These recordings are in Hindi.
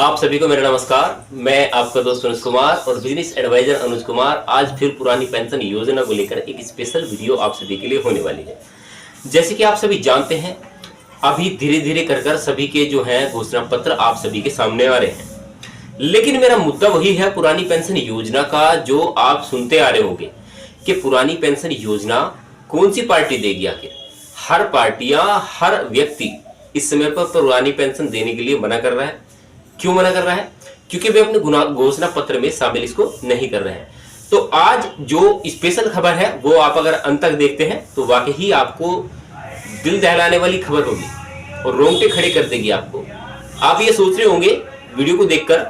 आप सभी को मेरा नमस्कार। मैं आपका दोस्त अनुज कुमार और बिजनेस एडवाइजर अनुज कुमार आज फिर पुरानी पेंशन योजना को लेकर एक स्पेशल वीडियो आप सभी के लिए होने वाली है। जैसे कि आप सभी जानते हैं, अभी धीरे धीरे कर सभी के जो है घोषणा पत्र आप सभी के सामने आ रहे हैं, लेकिन मेरा मुद्दा वही है पुरानी पेंशन योजना का, जो आप सुनते आ रहे होंगे कि पुरानी पेंशन योजना कौन सी पार्टी देगी। आखिर हर पार्टियां, हर व्यक्ति इस समय पर पुरानी पेंशन देने के लिए मना कर रहा है। क्यों मना कर रहा है? क्योंकि वे अपने घोषणा पत्र में शामिल इसको नहीं कर रहे हैं। तो आज जो स्पेशल खबर है वो आप अगर अंत तक देखते हैं तो वाकई ही आपको दिल दहलाने वाली खबर होगी और रोंगटे खड़े कर देगी आपको। आप ये सोच रहे होंगे वीडियो को देखकर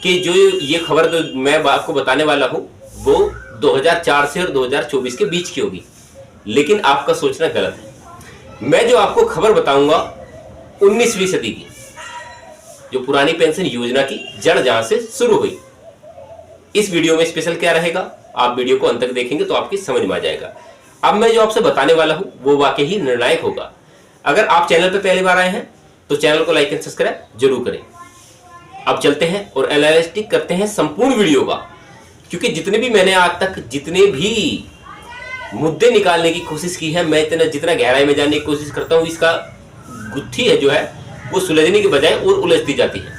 कि जो ये खबर तो मैं आपको बताने वाला हूं वो 2004 से और 2024 के बीच की होगी, लेकिन आपका सोचना गलत है। मैं जो आपको खबर बताऊंगा 19वीं सदी की, जो पुरानी पेंशन योजना की जड़ जहां से शुरू हुई। इस वीडियो में स्पेशल क्या रहेगा, आप वीडियो को अंत तक देखेंगे तो आपकी समझ में आ जाएगा। अब मैं जो आपसे बताने वाला हूं वो वाकई ही निर्णायक होगा। अगर आप चैनल पर पहली बार आए हैं तो चैनल को लाइक एंड सब्सक्राइब जरूर करें। अब चलते हैं और एनालिसिस करते हैं संपूर्ण वीडियो का, क्योंकि जितने भी मैंने आज तक जितने भी मुद्दे निकालने की कोशिश की है, मैं जितना गहराई में जानने की कोशिश करता हूं, इसका गुत्थी है जो है वो सुलझने के बजाय और उलझती जाती है।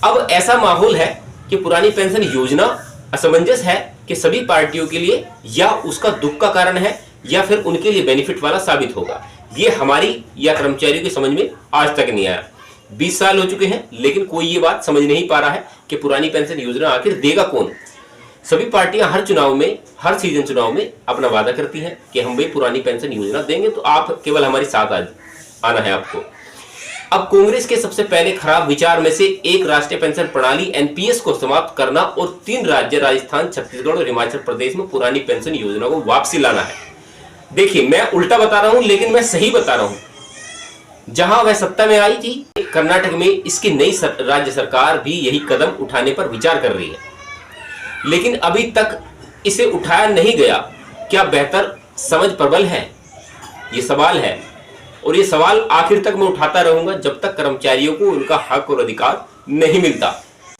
अब ऐसा माहौल है कि पुरानी पेंशन योजना असमंजस है कि सभी पार्टियों के लिए या उसका दुख का कारण है या फिर उनके लिए बेनिफिट वाला साबित होगा। ये हमारी या कर्मचारियों की समझ में आज तक नहीं आया। 20 साल हो चुके हैं, लेकिन कोई ये बात समझ नहीं पा रहा है कि पुरानी पेंशन योजना आखिर देगा कौन। सभी पार्टियां हर चुनाव में, हर सीजन चुनाव में अपना वादा करती हैं कि हम भाई पुरानी पेंशन योजना देंगे, तो आप केवल हमारे साथ आना है आपको। अब कांग्रेस के सबसे पहले खराब विचार में से एक राष्ट्रीय पेंशन प्रणाली एनपीएस को समाप्त करना और 3 राज्य राजस्थान, छत्तीसगढ़ और हिमाचल प्रदेश में पुरानी पेंशन योजना को वापसी लाना है। देखिए, मैं उल्टा बता रहा हूं, लेकिन मैं सही बता रहा हूं। जहां वह सत्ता में आई थी, कर्नाटक में इसकी नई राज्य सरकार भी यही कदम उठाने पर विचार कर रही है, लेकिन अभी तक इसे उठाया नहीं गया। क्या बेहतर समझ प्रबल है? ये सवाल है, और ये सवाल आखिर तक मैं उठाता रहूंगा जब तक कर्मचारियों को उनका हक और अधिकार नहीं मिलता।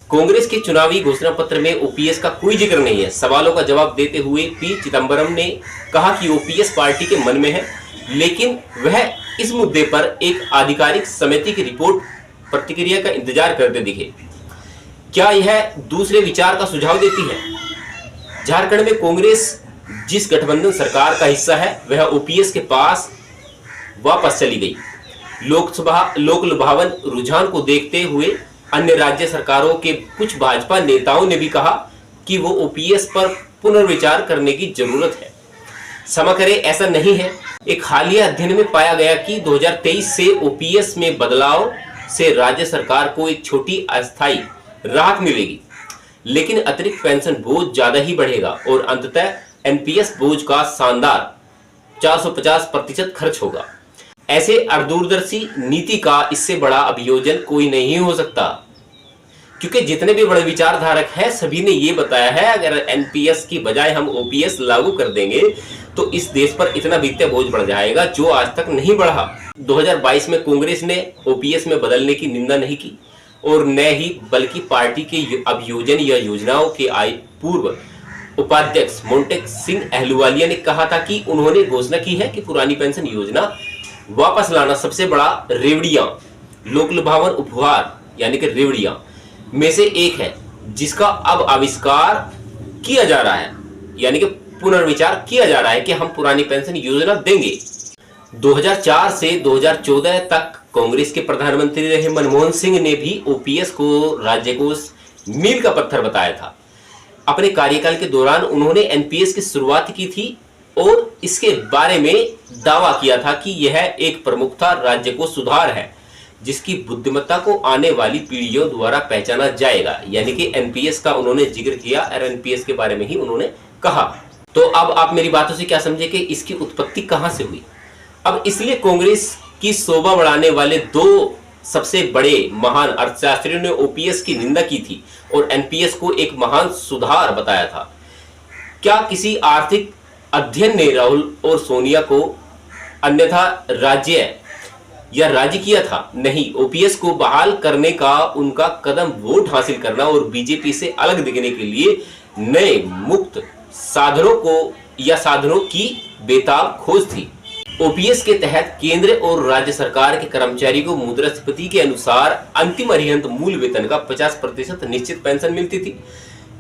कांग्रेस के चुनावी घोषणा पत्र में ओपीएस का कोई जिक्र नहीं है। सवालों का जवाब देते हुए पी चिदंबरम ने कहा कि ओपीएस पार्टी के मन में है, लेकिन वह इस मुद्दे पर एक आधिकारिक समिति की रिपोर्ट प्रतिक्रिया का इंतजार करते दिखे। क्या यह दूसरे विचार का सुझाव देती है? झारखंड में कांग्रेस जिस गठबंधन सरकार का हिस्सा है वह ओपीएस के पास वापस चली गई। लोक लुभावन रुझान को देखते हुए अन्य राज्य सरकारों के कुछ भाजपा नेताओं ने भी कहा कि वो ओपीएस पर पुनर्विचार करने की जरूरत है। क्षमा करें, ऐसा नहीं है। एक हालिया अध्ययन में पाया गया कि 2023 से ओपीएस में बदलाव से राज्य सरकार को एक छोटी अस्थायी राहत मिलेगी, लेकिन अतिरिक्त पेंशन बोझ ज्यादा ही बढ़ेगा और अंततः एनपीएस बोझ का शानदार 450% खर्च होगा। ऐसे अदूरदर्शी नीति का इससे बड़ा अभियोजन कोई नहीं हो सकता, क्योंकि जितने भी बड़े विचारधारक हैं सभी ने ये बताया है अगर एनपीएस की बजाय हम ओपीएस लागू कर देंगे तो इस देश पर इतना वित्तीय बोझ बढ़ जाएगा जो आज तक नहीं बढ़ा। 2022 में कांग्रेस ने ओपीएस में बदलने की निंदा नहीं की और न ही बल्कि पार्टी के अभियोजन या योजनाओं के पूर्व उपाध्यक्ष मोंटेक सिंह अहलुवालिया ने कहा था कि उन्होंने घोषणा की है कि पुरानी पेंशन योजना वापस लाना सबसे बड़ा रेवड़ियां, लोक लुभावन उपहार यानी कि रेवड़ियां में से एक है, जिसका अब आविष्कार किया जा रहा है, यानी कि पुनर्विचार किया जा रहा है कि हम पुरानी पेंशन योजना देंगे। 2004 से 2014 तक कांग्रेस के प्रधानमंत्री रहे मनमोहन सिंह ने भी ओपीएस को राज्य को मील का पत्थर बताया था। अपने कार्यकाल के दौरान उन्होंने एनपीएस की शुरुआत की थी और इसके बारे में दावा किया था कि यह एक प्रमुखता राज्य को सुधार है जिसकी बुद्धिमत्ता को आने वाली पीढ़ियों द्वारा पहचाना जाएगा, यानी कि एनपीएस का उन्होंने जिक्र किया और एनपीएस के बारे में ही उन्होंने कहा। तो अब आप मेरी बातों से क्या समझे कि इसकी उत्पत्ति कहां से हुई? अब इसलिए कांग्रेस की शोभा बढ़ाने वाले 2 सबसे बड़े महान अर्थशास्त्रियों ने ओपीएस की निंदा की थी और एनपीएस को एक महान सुधार बताया था। क्या किसी आर्थिक अध्ययन ने राहुल और सोनिया को अन्यथा राज्य या राजी किया था। नहीं, ओपीएस को बहाल करने का उनका कदम वोट हासिल करना और बीजेपी से अलग दिखने के लिए नए मुक्त साधनों को या साधनों की बेताब खोज थी। ओपीएस के तहत केंद्र और राज्य सरकार के कर्मचारियों को मुद्रास्फीति के अनुसार अंतिम अरिहंत मूल वेतन का 50% निश्चित पेंशन मिलती थी।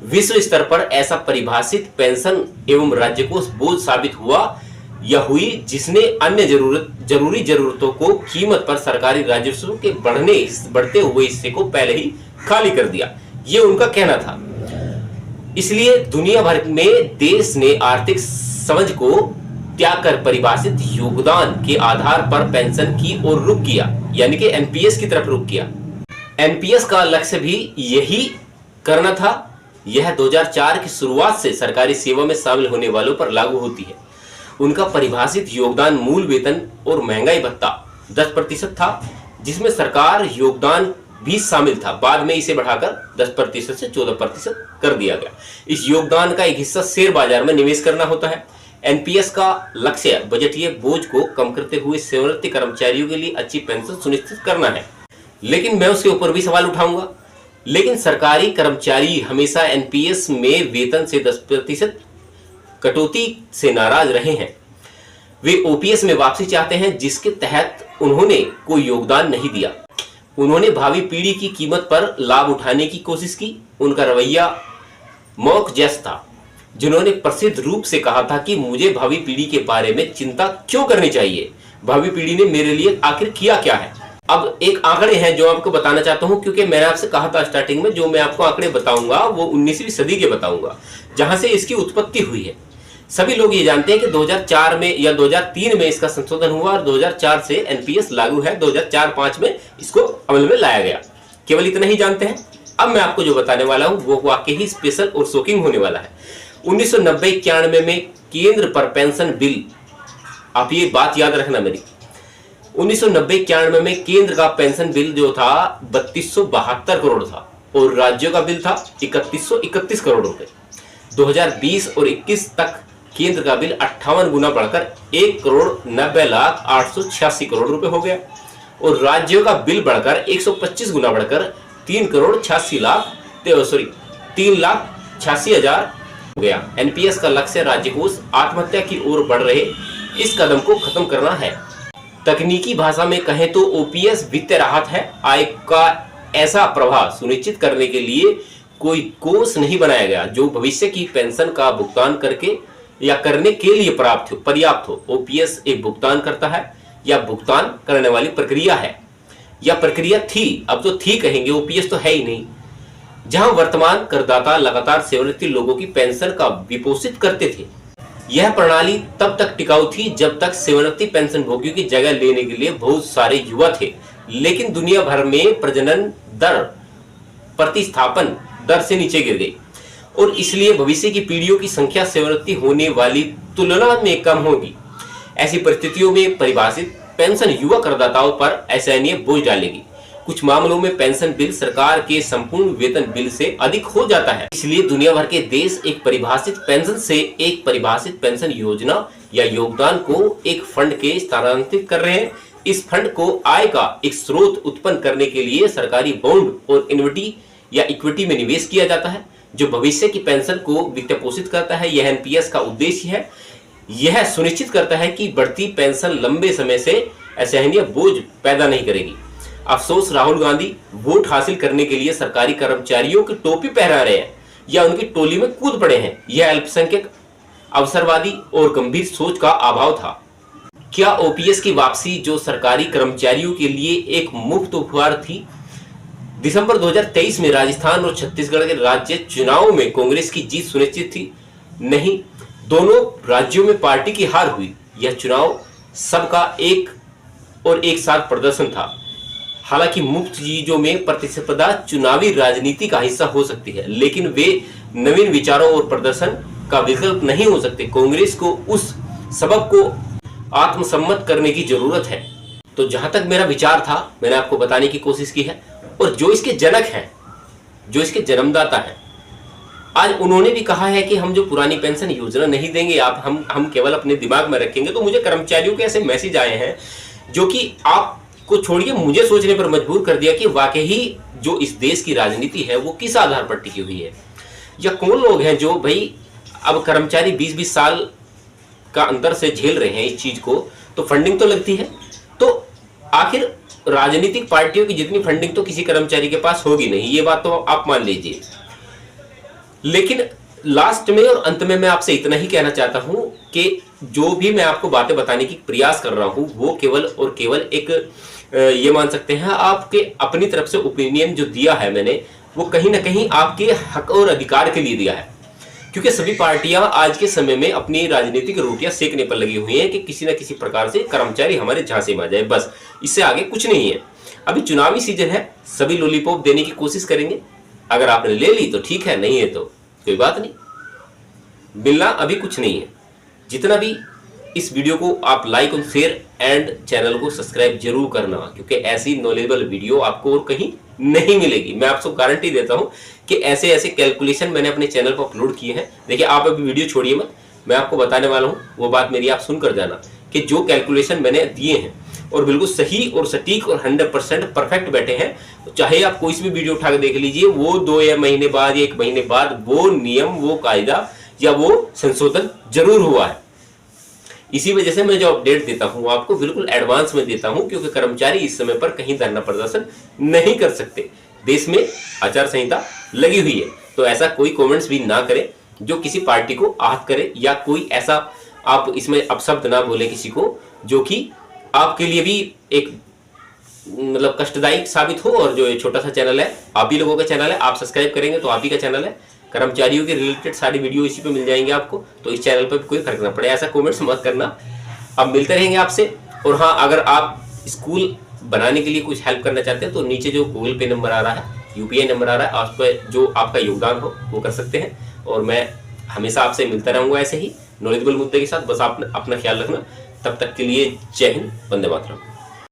विश्व स्तर पर ऐसा परिभाषित पेंशन एवं राज्य को बोझ साबित हुआ या हुई, जिसने अन्य जरूरी जरूरतों को कीमत पर सरकारी राजस्व के बढ़ते हुए हिस्से को पहले ही खाली कर दिया, ये उनका कहना था। इसलिए दुनिया भर में देश ने आर्थिक समझ को त्याग कर परिभाषित योगदान के आधार पर पेंशन की ओर रुख किया, यानी कि एनपीएस की तरफ रुख किया। एनपीएस का लक्ष्य भी यही करना था। यह 2004 की शुरुआत से सरकारी सेवा में शामिल होने वालों पर लागू होती है। उनका परिभाषित योगदान मूल वेतन और महंगाई भत्ता 10% था, जिसमें सरकार योगदान भी शामिल था। बाद में इसे बढ़ाकर 10% से 14% कर दिया गया। इस योगदान का एक हिस्सा शेयर बाजार में निवेश करना होता है। एनपीएस का लक्ष्य बजटीय बोझ को कम करते हुए सेवानिवृत्त कर्मचारियों के लिए अच्छी पेंशन सुनिश्चित करना है। लेकिन मैं उसके ऊपर भी सवाल उठाऊंगा। लेकिन सरकारी कर्मचारी हमेशा एनपीएस में वेतन से 10% कटौती से नाराज रहे हैं। वे ओपीएस में वापसी चाहते हैं, जिसके तहत उन्होंने कोई योगदान नहीं दिया। उन्होंने भावी पीढ़ी की कीमत पर लाभ उठाने की कोशिश की। उनका रवैया मौक जैसा था, जिन्होंने प्रसिद्ध रूप से कहा था कि मुझे भावी पीढ़ी के बारे में चिंता क्यों करनी चाहिए, भावी पीढ़ी ने मेरे लिए आखिर किया क्या है। अब एक आंकड़े हैं जो आपको बताना चाहता हूं, क्योंकि मैंने आपसे कहा था स्टार्टिंग में जो मैं आपको आंकड़े बताऊंगा वो 19वीं सदी के बताऊंगा, जहां से इसकी उत्पत्ति हुई है। सभी लोग ये जानते हैं कि 2004 में या 2003 में इसका संशोधन हुआ और 2004 से एनपीएस लागू है। 2004-05 में इसको अमल में लाया गया। केवल इतना ही जानते हैं। अब मैं आपको जो बताने वाला हूं वो वाकई ही स्पेशल और शॉकिंग होने वाला है। 1990-91 में केंद्र पर पेंशन बिल, आप ये बात याद रखना मेरी, 1990-91 में केंद्र का पेंशन बिल जो था 3272 करोड़ था और राज्यों का बिल था 3131 करोड़ रुपए। 2020 और 21 तक केंद्र का बिल 58 गुना बढ़कर 1,90,0886 करोड़ रुपए हो गया और राज्यों का बिल बढ़कर 125 गुना बढ़कर 3,86,000 हो गया। एनपीएस का लक्ष्य राज्य कोष आत्महत्या की ओर बढ़ रहे इस कदम को खत्म करना है। तकनीकी भाषा में कहें तो ओपीएस वित्तीय राहत है। आय का ऐसा प्रवाह सुनिश्चित करने के लिए कोई कोष नहीं बनाया गया जो भविष्य की पेंशन का भुगतान करके या करने के लिए पर्याप्त हो। ओपीएस एक भुगतान करता है या भुगतान करने वाली प्रक्रिया है या प्रक्रिया थी, अब तो थी कहेंगे, ओपीएस तो है ही नहीं, जहां वर्तमान करदाता लगातार सेवानिवृत्त लोगों की पेंशन का विपोषित करते थे। यह प्रणाली तब तक टिकाऊ थी जब तक सेवानिवृत्ति पेंशन भोगियों की जगह लेने के लिए बहुत सारे युवा थे। लेकिन दुनिया भर में प्रजनन दर प्रतिस्थापन दर से नीचे गिर गई और इसलिए भविष्य की पीढ़ियों की संख्या सेवानिवृत्ति होने वाली तुलना में कम होगी। ऐसी परिस्थितियों में परिभाषित पेंशन युवा करदाताओं पर असहनीय बोझ डालेगी। कुछ मामलों में पेंशन बिल सरकार के संपूर्ण वेतन बिल से अधिक हो जाता है। इसलिए दुनिया भर के देश एक परिभाषित पेंशन से एक परिभाषित पेंशन योजना या योगदान को एक फंड के स्थानांतरित कर रहे हैं। इस फंड को आय का एक स्रोत उत्पन्न करने के लिए सरकारी बॉन्ड और इक्विटी में निवेश किया जाता है, जो भविष्य की पेंशन को वित्त पोषित करता है। यह एनपीएस का उद्देश्य है। यह सुनिश्चित करता है कि बढ़ती पेंशन लंबे समय से असहनीय बोझ पैदा नहीं करेगी। अफसोस, राहुल गांधी वोट हासिल करने के लिए सरकारी कर्मचारियों की टोपी पहना रहे हैं या उनकी टोली में कूद पड़े हैं। यह अल्पसंख्यक, अवसरवादी और गंभीर सोच का अभाव था। क्या ओपीएस की वापसी, जो सरकारी कर्मचारियों के लिए एक मुफ्त उपहार थी, दिसंबर 2023 में राजस्थान और छत्तीसगढ़ के राज्य चुनावों में कांग्रेस की जीत सुनिश्चित थी? नहीं, दोनों राज्यों में पार्टी की हार हुई। यह चुनाव सबका एक साथ प्रदर्शन था। हालांकि मुफ्त चीजों में प्रतिस्पर्धा चुनावी राजनीति का हिस्सा हो सकती है, लेकिन वे नवीन विचारों और प्रदर्शन का विकल्प नहीं हो सकते। कांग्रेस को उस सबक को आत्मसम्मत करने की जरूरत है। तो जहां तक मेरा विचार था मैंने आपको बताने की कोशिश की है। और जो इसके जनक हैं, जो इसके जन्मदाता हैं, आज उन्होंने भी कहा है कि हम जो पुरानी पेंशन योजना नहीं देंगे, हम केवल अपने दिमाग में रखेंगे। तो मुझे कर्मचारियों के ऐसे मैसेज आए हैं जो कि आप को छोड़िए मुझे सोचने पर मजबूर कर दिया कि वाकई जो इस देश की राजनीति है वो किस आधार पर टिकी हुई है, या कौन लोग हैं जो भाई अब कर्मचारी 20-20 साल का अंदर से झेल रहे हैं इस चीज को, तो फंडिंग तो लगती है। तो आखिर राजनीतिक पार्टियों की जितनी फंडिंग तो किसी कर्मचारी के पास होगी नहीं, ये बात तो आप मान लीजिए। लेकिन लास्ट में और अंत में मैं आपसे इतना ही कहना चाहता हूं कि जो भी मैं आपको बातें बताने की प्रयास कर रहा हूं वो केवल और केवल एक ये मान सकते हैं आपके अपनी तरफ से ओपिनियन जो दिया है मैंने, वो कहीं ना कहीं आपके हक और अधिकार के लिए दिया है। क्योंकि सभी पार्टियां आज के समय में अपनी राजनीतिक रोटियां सेकने पर लगी हुई हैं कि किसी न किसी प्रकार से कर्मचारी हमारे झांसे में आ जाए, बस इससे आगे कुछ नहीं है। अभी चुनावी सीजन है, सभी लॉलीपॉप देने की कोशिश करेंगे। अगर आपने ले ली तो ठीक है, नहीं है तो कोई बात नहीं, मिलना अभी कुछ नहीं है। जितना भी इस वीडियो को आप लाइक और शेयर एंड चैनल को सब्सक्राइब जरूर करना, क्योंकि ऐसी नॉलेजेबल वीडियो आपको और कहीं नहीं मिलेगी। मैं आपको गारंटी देता हूं कि ऐसे ऐसे कैलकुलेशन मैंने अपने चैनल पर अपलोड किए हैं। देखिए, आप अभी वीडियो छोड़िए मत, मैं आपको बताने वाला हूं, वो बात मेरी आप सुनकर जाना कि जो कैलकुलेशन मैंने दिए हैं और बिल्कुल सही और सटीक और 100% परफेक्ट बैठे हैं। तो चाहे आप कोई भी वीडियो उठा के देख लीजिए, वो 2 या महीने बाद या 1 महीने बाद वो नियम, वो कायदा या वो संशोधन जरूर हुआ है। इसी वजह से मैं जो अपडेट देता हूं आपको बिल्कुल एडवांस में देता हूं, क्योंकि कर्मचारी इस समय पर कहीं धरना प्रदर्शन नहीं कर सकते। देश में आचार संहिता लगी हुई है, तो ऐसा कोई कमेंट्स भी ना करें जो किसी पार्टी को आहत करे, या कोई ऐसा आप इसमें अपशब्द ना बोले किसी को जो कि आपके लिए भी एक मतलब कष्टदायक साबित हो। और जो ये छोटा सा चैनल है, आप ही लोगों का चैनल है, आप सब्सक्राइब करेंगे तो आप ही का चैनल है। कर्मचारियों के रिलेटेड सारी वीडियो इसी पे मिल जाएंगे आपको, तो इस चैनल पर कोई फर्क ना पड़े। ऐसा कमेंट्स मत करना। अब मिलते रहेंगे आपसे। और हाँ, अगर आप स्कूल बनाने के लिए कुछ हेल्प करना चाहते हैं तो नीचे जो गूगल पे नंबर आ रहा है, यूपीआई नंबर आ रहा है, उस पर जो आपका योगदान हो वो कर सकते हैं। और मैं हमेशा आपसे मिलता रहूंगा ऐसे ही नॉलेजेबल मुद्दे के साथ। बस आप अपना ख्याल रखना। तब तक के लिए जय हिंद, वंदे मातरम।